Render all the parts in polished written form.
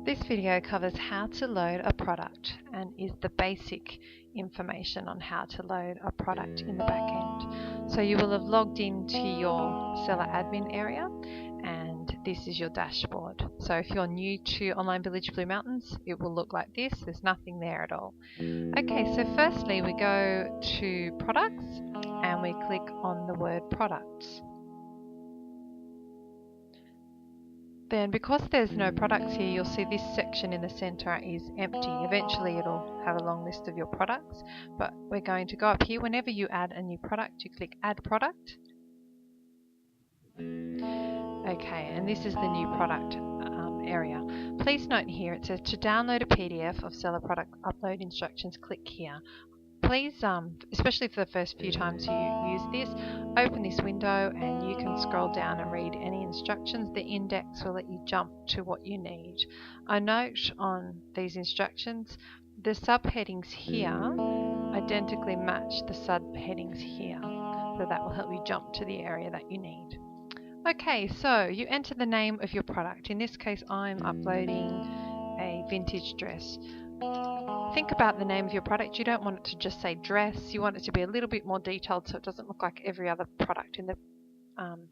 This video covers how to load a product and is the basic information on how to load a product in the back end. So you will have logged into your seller admin area and this is your dashboard. So if you're new to Online Village Blue Mountains, it will look like this. There's nothing there at all. Okay, so firstly we go to products and we click on the word products. Then because there's no products here, you'll see this section in the center is empty. Eventually it'll have a long list of your products, but we're going to go up here. Whenever you add a new product, you click add product. Okay, and this is the new product area. Please note here it says to download a PDF of seller product upload instructions, click here. Please, especially for the first few times you use this, open this window and you can scroll down and read any instructions. The index will let you jump to what you need. A note on these instructions, the subheadings here identically match the subheadings here, so that will help you jump to the area that you need. Okay, so you enter the name of your product. In this case, I'm uploading a vintage dress. Think about the name of your product. You don't want it to just say dress. You want it to be a little bit more detailed so it doesn't look like every other product in the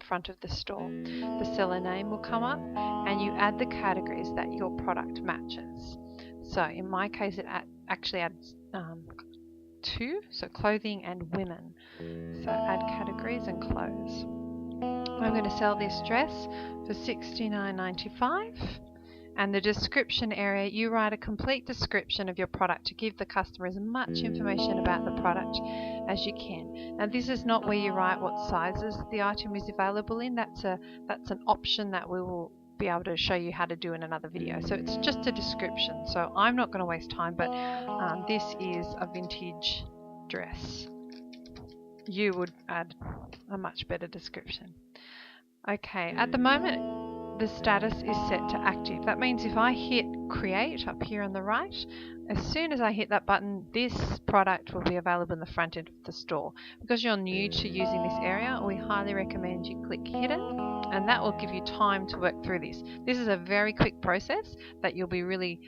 front of the store. The seller name will come up and you add the categories that your product matches. So in my case it actually adds two, so clothing and women. So add categories and clothes. I'm going to sell this dress for $69.95. And the description area, you write a complete description of your product to give the customer as much information about the product as you can. Now this is not where you write what sizes the item is available in. That's an option that we will be able to show you how to do in another video. So it's just a description. So I'm not going to waste time, but this is a vintage dress. You would add a much better description. Okay, at the moment the status is set to active. That means if I hit create up here on the right, as soon as I hit that button, this product will be available in the front end of the store. Because you're new to using this area, we highly recommend you click hidden, and that will give you time to work through this. This is a very quick process that you'll be really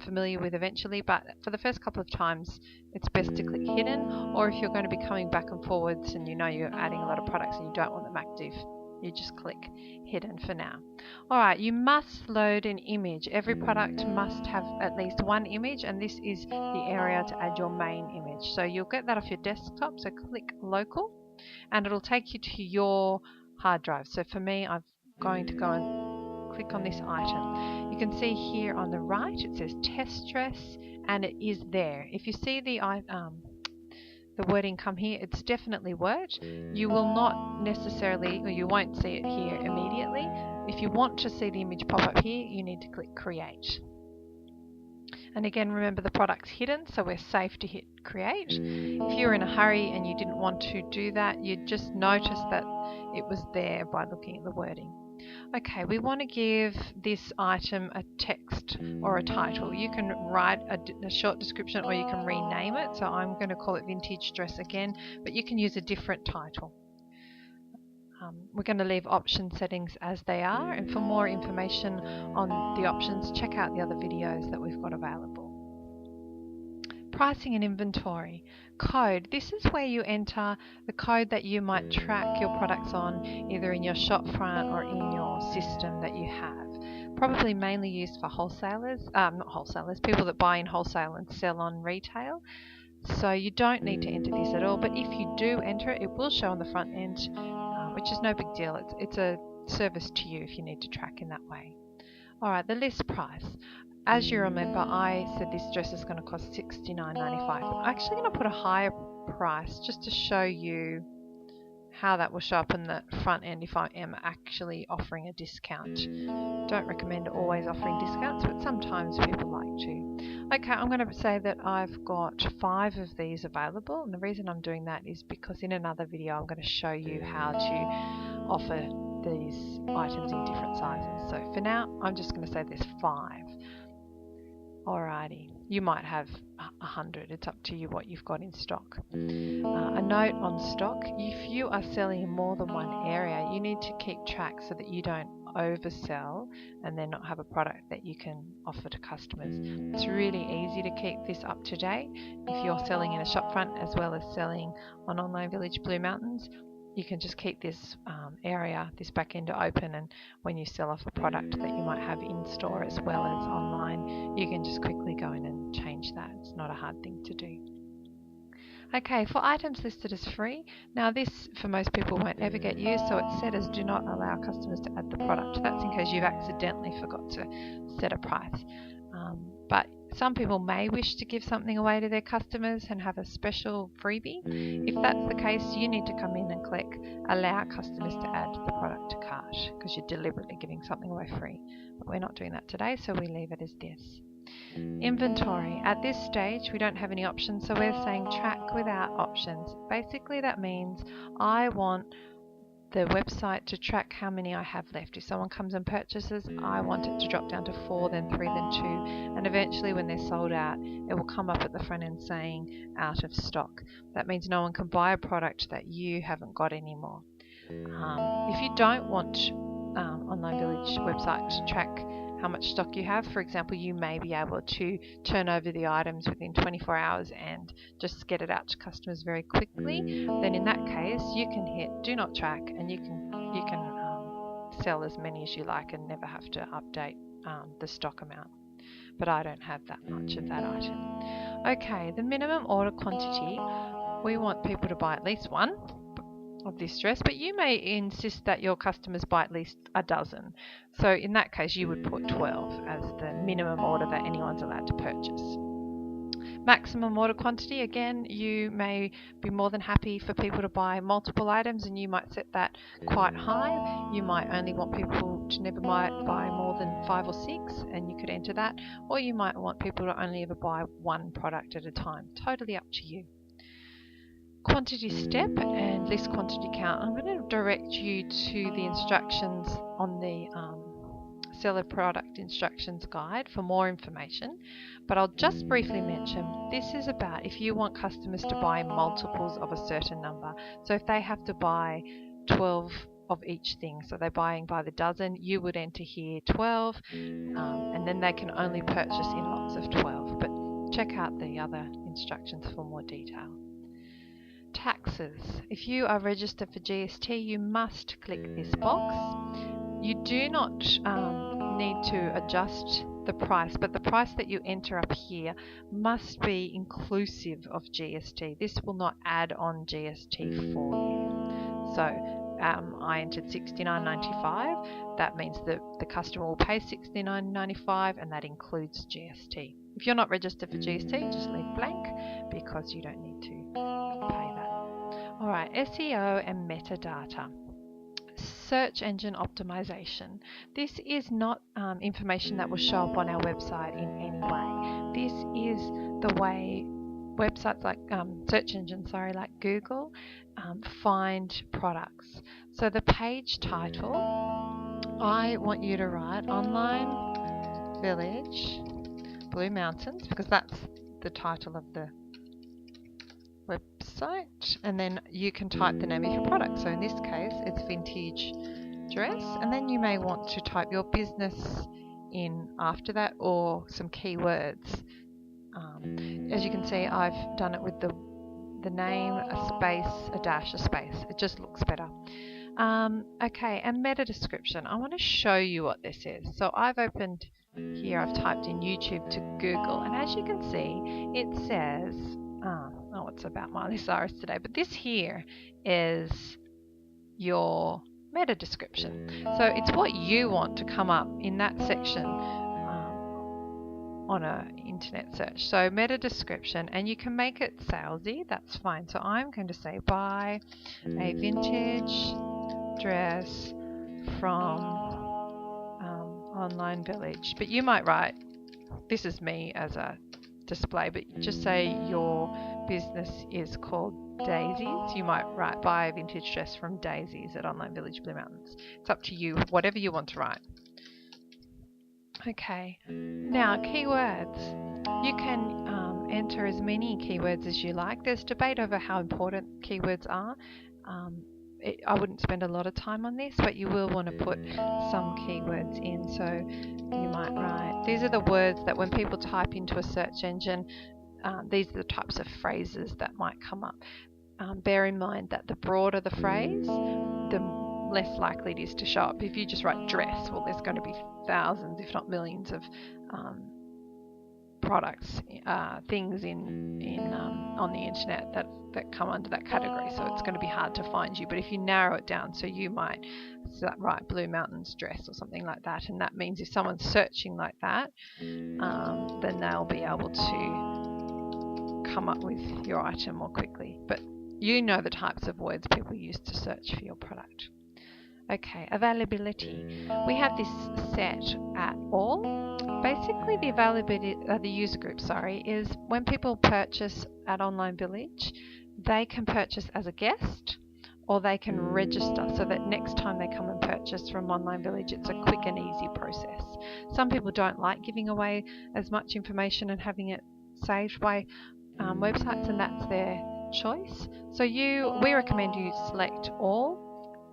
familiar with eventually, but for the first couple of times it's best to click hidden, or if you're going to be coming back and forwards and you know you're adding a lot of products and you don't want them active, you just click hidden for now. Alright, you must load an image. Every product must have at least one image, and this is the area to add your main image. So you'll get that off your desktop, so click local and it'll take you to your hard drive. So for me, I'm going to go and click on this item. You can see here on the right it says test dress and it is there. If you see the wording come here, it's definitely worked. You will not necessarily, or you won't see it here immediately. If you want to see the image pop up here, you need to click create. And again, remember the product's hidden, so we're safe to hit create. If you're in a hurry and you didn't want to do that, you'd just notice that it was there by looking at the wording. Okay, we want to give this item a text or a title. You can write a short description or you can rename it. So I'm going to call it vintage dress again, but you can use a different title. We're going to leave option settings as they are, and for more information on the options, check out the other videos that we've got available. Pricing and inventory. Code. This is where you enter the code that you might track your products on, either in your shop front or in your system that you have. Probably mainly used for wholesalers, not wholesalers, people that buy in wholesale and sell on retail. So you don't need to enter this at all, but if you do enter it, it will show on the front end, which is no big deal. It's a service to you if you need to track in that way. Alright, the list price. As you remember, I said this dress is going to cost $69.95. I'm actually going to put a higher price just to show you how that will show up in the front end if I am actually offering a discount. Don't recommend always offering discounts, but sometimes people like to. Okay, I'm going to say that I've got 5 of these available, and the reason I'm doing that is because in another video I'm going to show you how to offer these items in different sizes. So for now, I'm just going to say there's 5. Alrighty. You might have 100. It's up to you what you've got in stock. A note on stock: if you are selling in more than one area, you need to keep track so that you don't oversell and then not have a product that you can offer to customers. It's really easy to keep this up to date. If you're selling in a shopfront as well as selling on Online Village Blue Mountains, you can just keep this area, this back end open, and when you sell off a product that you might have in store as well as online, you can just quickly go in and change that. It's not a hard thing to do. Okay, for items listed as free, now this for most people won't ever get used, so it's set as do not allow customers to add the product. That's in case you've accidentally forgot to set a price. But some people may wish to give something away to their customers and have a special freebie. If that's the case, you need to come in and click allow customers to add the product to cart, because you're deliberately giving something away free. But we're not doing that today, so we leave it as this. Inventory. At this stage, we don't have any options, so we're saying track without options. Basically, that means I want the website to track how many I have left. If someone comes and purchases, I want it to drop down to 4, then 3, then 2, and eventually when they're sold out, it will come up at the front end saying out of stock. That means no one can buy a product that you haven't got anymore. If you don't want Online Village website to track how much stock you have, for example, you may be able to turn over the items within 24 hours and just get it out to customers very quickly, then in that case you can hit do not track, and you can sell as many as you like and never have to update the stock amount. But I don't have that much of that item. Okay, the minimum order quantity, we want people to buy at least one of this dress, but you may insist that your customers buy at least a dozen. So in that case, you would put 12 as the minimum order that anyone's allowed to purchase. Maximum order quantity, again, you may be more than happy for people to buy multiple items, and you might set that quite high. You might only want people to never buy more than 5 or 6, and you could enter that, or you might want people to only ever buy one product at a time. Totally up to you. Quantity step and list quantity count. I'm going to direct you to the instructions on the seller product instructions guide for more information, but I'll just briefly mention this is about if you want customers to buy multiples of a certain number. So if they have to buy 12 of each thing, so they're buying by the dozen, you would enter here 12, and then they can only purchase in lots of 12, but check out the other instructions for more detail. Taxes. If you are registered for GST, you must click this box. You do not need to adjust the price, but the price that you enter up here must be inclusive of GST. This will not add on GST for you. So I entered $69.95. That means that the customer will pay $69.95, and that includes GST. If you're not registered for GST, just leave blank because you don't need to pay that. Alright, SEO and metadata. Search engine optimization. This is not information that will show up on our website in any way. This is the way websites like search engines, like Google, find products. So the page title, I want you to write Online Village Blue Mountains, because that's the title of the website, and then you can type the name of your product. So in this case it's vintage dress, and then you may want to type your business in after that or some keywords. As you can see, I've done it with the name, a space, a dash, a space. It just looks better. Okay, and meta description. I want to show you what this is. So I've opened here, I've typed in YouTube to Google, and as you can see it says it's about Miley Cyrus today, but this here is your meta description. So it's what you want to come up in that section on an internet search. So meta description, and you can make it salesy, that's fine. So I'm going to say buy a vintage dress from Online Village, but you might write, this is me as a display, but just say your business is called Daisies. You might write buy a vintage dress from Daisies at Online Village Blue Mountains. It's up to you, whatever you want to write. Okay, now keywords. You can enter as many keywords as you like. There's debate over how important keywords are. I wouldn't spend a lot of time on this, but you will want to put some keywords in. So you might write, these are the words that when people type into a search engine, these are the types of phrases that might come up. Bear in mind that the broader the phrase, the less likely it is to show up. If you just write dress, well, there's going to be thousands, if not millions, of products, things on the internet that come under that category, so it's going to be hard to find you. But if you narrow it down, so you might write Blue Mountains dress or something like that, and that means if someone's searching like that, then they'll be able to come up with your item more quickly. But you know the types of words people use to search for your product. Okay, availability. We have this set at all. Basically, the availability, the user group, is when people purchase at Online Village, they can purchase as a guest or they can register so that next time they come and purchase from Online Village, it's a quick and easy process. Some people don't like giving away as much information and having it saved by websites, and that's their choice. So we recommend you select all,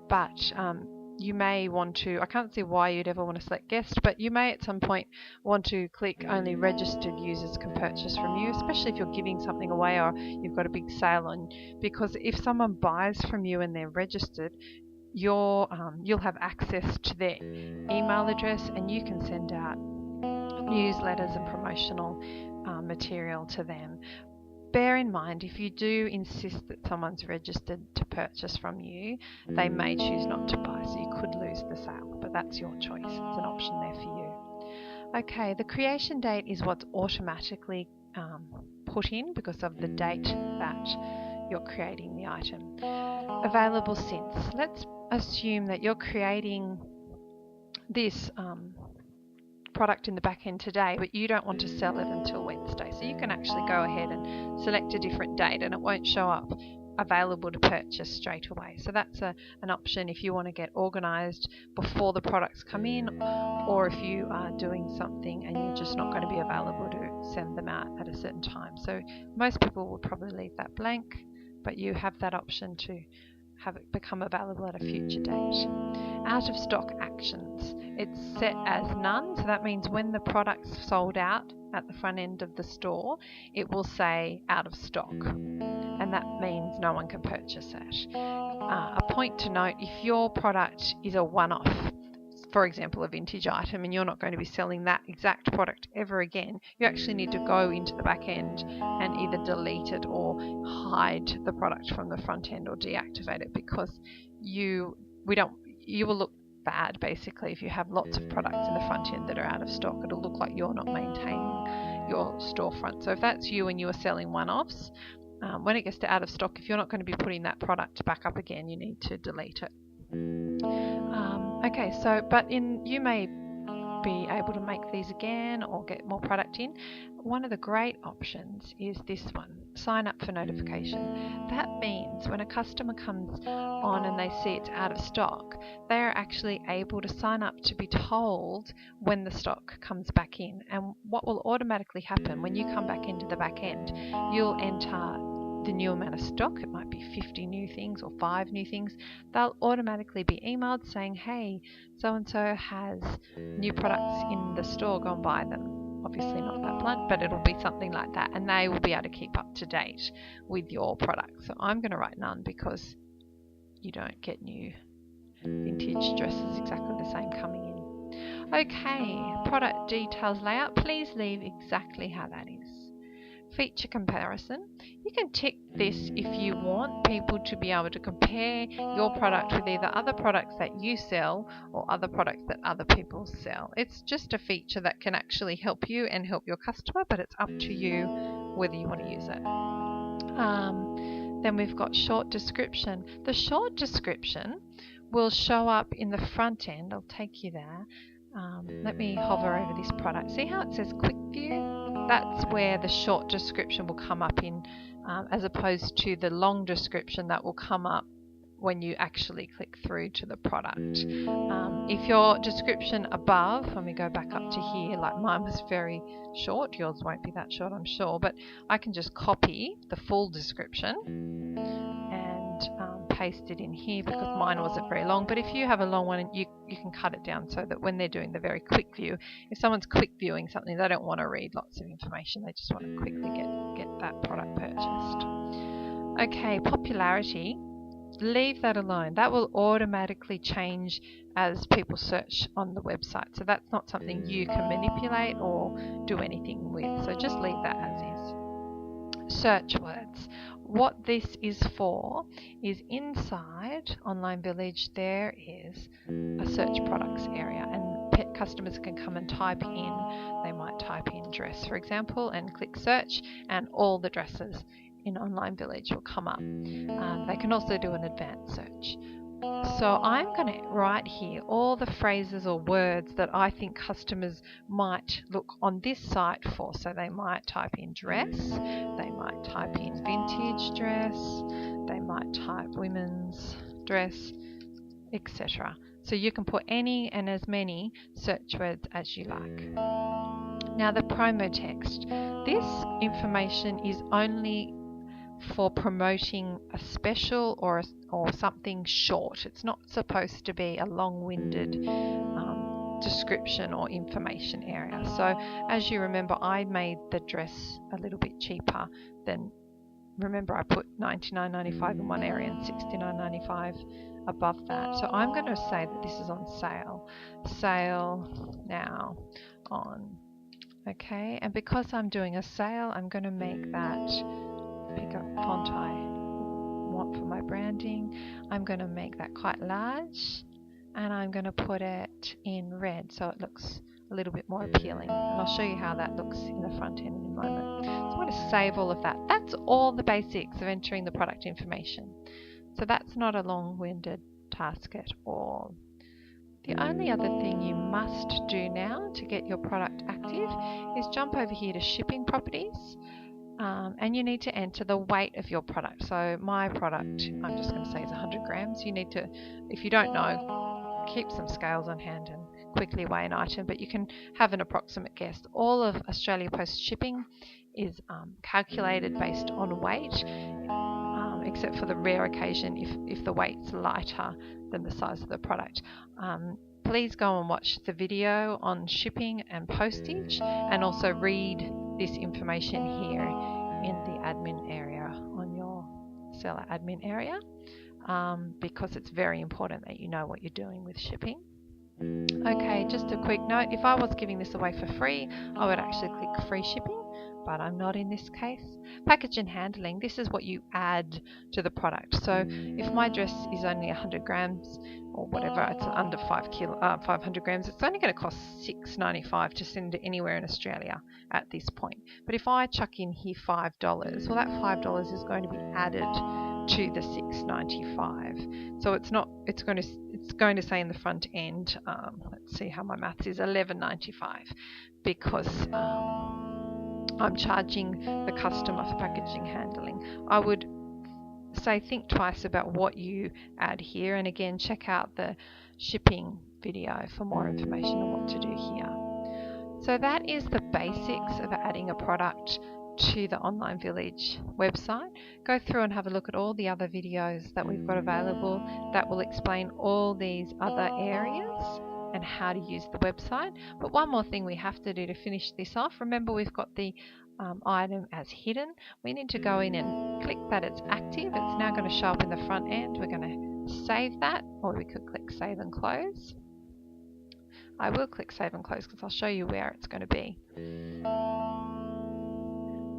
but you may want to, I can't see why you'd ever want to select guest, but you may at some point want to click only registered users can purchase from you, especially if you're giving something away or you've got a big sale on, because if someone buys from you and they're registered, you'll have access to their email address and you can send out newsletters and promotional material to them. Bear in mind, if you do insist that someone's registered to purchase from you, they may choose not to buy, so you could lose the sale, but that's your choice. It's an option there for you. Okay, the creation date is what's automatically put in because of the date that you're creating the item. Available since. Let's assume that you're creating this product in the back end today, but you don't want to sell it until Wednesday, so you can actually go ahead and select a different date and it won't show up available to purchase straight away. So that's an option if you want to get organized before the products come in, or if you are doing something and you're just not going to be available to send them out at a certain time. So most people will probably leave that blank, but you have that option to have it become available at a future date. Out of stock actions. It's set as none, so that means when the product's sold out at the front end of the store, it will say out of stock, and that means no one can purchase it. A point to note, if your product is a one-off, for example a vintage item, and you're not going to be selling that exact product ever again, you actually need to go into the back end and either delete it or hide the product from the front end or deactivate it, because you will look bad basically if you have lots of products in the front end that are out of stock. It'll look like you're not maintaining your storefront. So if that's you and you are selling one-offs, when it gets to out of stock, if you're not going to be putting that product back up again, you need to delete it. Okay, so you may be able to make these again or get more product in. One of the great options is this one, sign up for notification. That means when a customer comes on and they see it's out of stock, they are actually able to sign up to be told when the stock comes back in. And what will automatically happen when you come back into the back end, you'll enter the new amount of stock. It might be 50 new things or 5 new things. They'll automatically be emailed saying, hey, so-and-so has new products in the store, go and buy them. Obviously not that blunt, but it'll be something like that, and they will be able to keep up to date with your product. So I'm going to write none because you don't get new vintage dresses exactly the same coming in. Okay, product details layout. Please leave exactly how that is. Feature comparison. You can tick this if you want people to be able to compare your product with either other products that you sell or other products that other people sell. It's just a feature that can actually help you and help your customer, but it's up to you whether you want to use it. Then we've got short description. The short description will show up in the front end. I'll take you there. Let me hover over this product. See how it says quick view? That's where the short description will come up in, as opposed to the long description that will come up when you actually click through to the product. If your description above, let me go back up to here, like mine was very short, yours won't be that short I'm sure, but I can just copy the full description and paste it in here because mine wasn't very long. But if you have a long one, you can cut it down so that when they're doing the very quick view, if someone's quick viewing something, they don't want to read lots of information, they just want to quickly get that product purchased. Okay, popularity, leave that alone. That will automatically change as people search on the website. So that's not something you can manipulate or do anything with. So just leave that as is. Search words. What this is for is inside Online Village there is a search products area, and pet customers can come and type in, they might type in dress for example and click search, and all the dresses in Online Village will come up. They can also do an advanced search. So I'm going to write here all the phrases or words that I think customers might look on this site for. So they might type in dress, they might type in vintage dress, they might type women's dress, etc. So you can put any and as many search words as you like. Now the promo text. This information is only for promoting a special or something short. It's not supposed to be a long-winded description or information area. So as you remember, I made the dress a little bit cheaper than, remember I put $99.95 in one area and $69.95 above that. So I'm going to say that this is on sale. Sale now on. Okay, and because I'm doing a sale, I'm going to make that, pick up font I want for my branding. I'm going to make that quite large, and I'm going to put it in red so it looks a little bit more appealing, and I'll show you how that looks in the front end in a moment. So I'm going to save all of that. That's all the basics of entering the product information, so that's not a long-winded task at all. The only other thing you must do now to get your product active is jump over here to shipping properties. And you need to enter the weight of your product. So my product, I'm just going to say is 100 grams. You need to, if you don't know, keep some scales on hand and quickly weigh an item, but you can have an approximate guess. All of Australia Post shipping is calculated based on weight, except for the rare occasion if the weight's lighter than the size of the product. Please go and watch the video on shipping and postage, and also read this information here in the admin area, on your seller admin area, because it's very important that you know what you're doing with shipping. Okay, just a quick note, if I was giving this away for free, I would actually click free shipping, but I'm not in this case. Package and handling, this is what you add to the product. So if my dress is only 100 grams or whatever, it's under 500 grams, it's only going to cost $6.95 to send it anywhere in Australia at this point. But if I chuck in here $5, well, that $5 is going to be added to the $6.95. So it's going to say in the front end, let's see how my maths is, $11.95, because I'm charging the customer for packaging handling. I would say think twice about what you add here, and again check out the shipping video for more information on what to do here. So that is the basics of adding a product to the Online Village website. Go through and have a look at all the other videos that we've got available that will explain all these other areas and how to use the website. But one more thing we have to do to finish this off, remember we've got the item as hidden. We need to go in and click that it's active. It's now going to show up in the front end. We're going to save that, or we could click save and close. I will click save and close because I'll show you where it's going to be.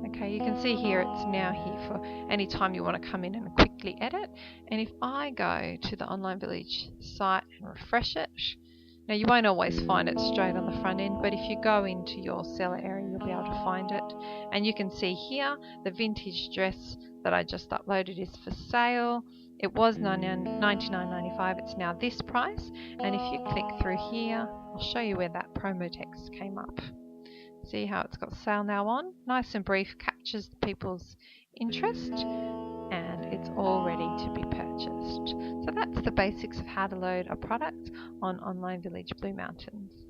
Okay, you can see here it's now here for any time you want to come in and quickly edit. And if I go to the Online Village site and refresh it, now you won't always find it straight on the front end, but if you go into your seller area you'll be able to find it. And you can see here the vintage dress that I just uploaded is for sale. It was $99.95, it's now this price. And if you click through here, I'll show you where that promo text came up. See how it's got sale now on? Nice and brief, captures people's interest, and it's all ready to be purchased. So that's the basics of how to load a product on Online Village Blue Mountains.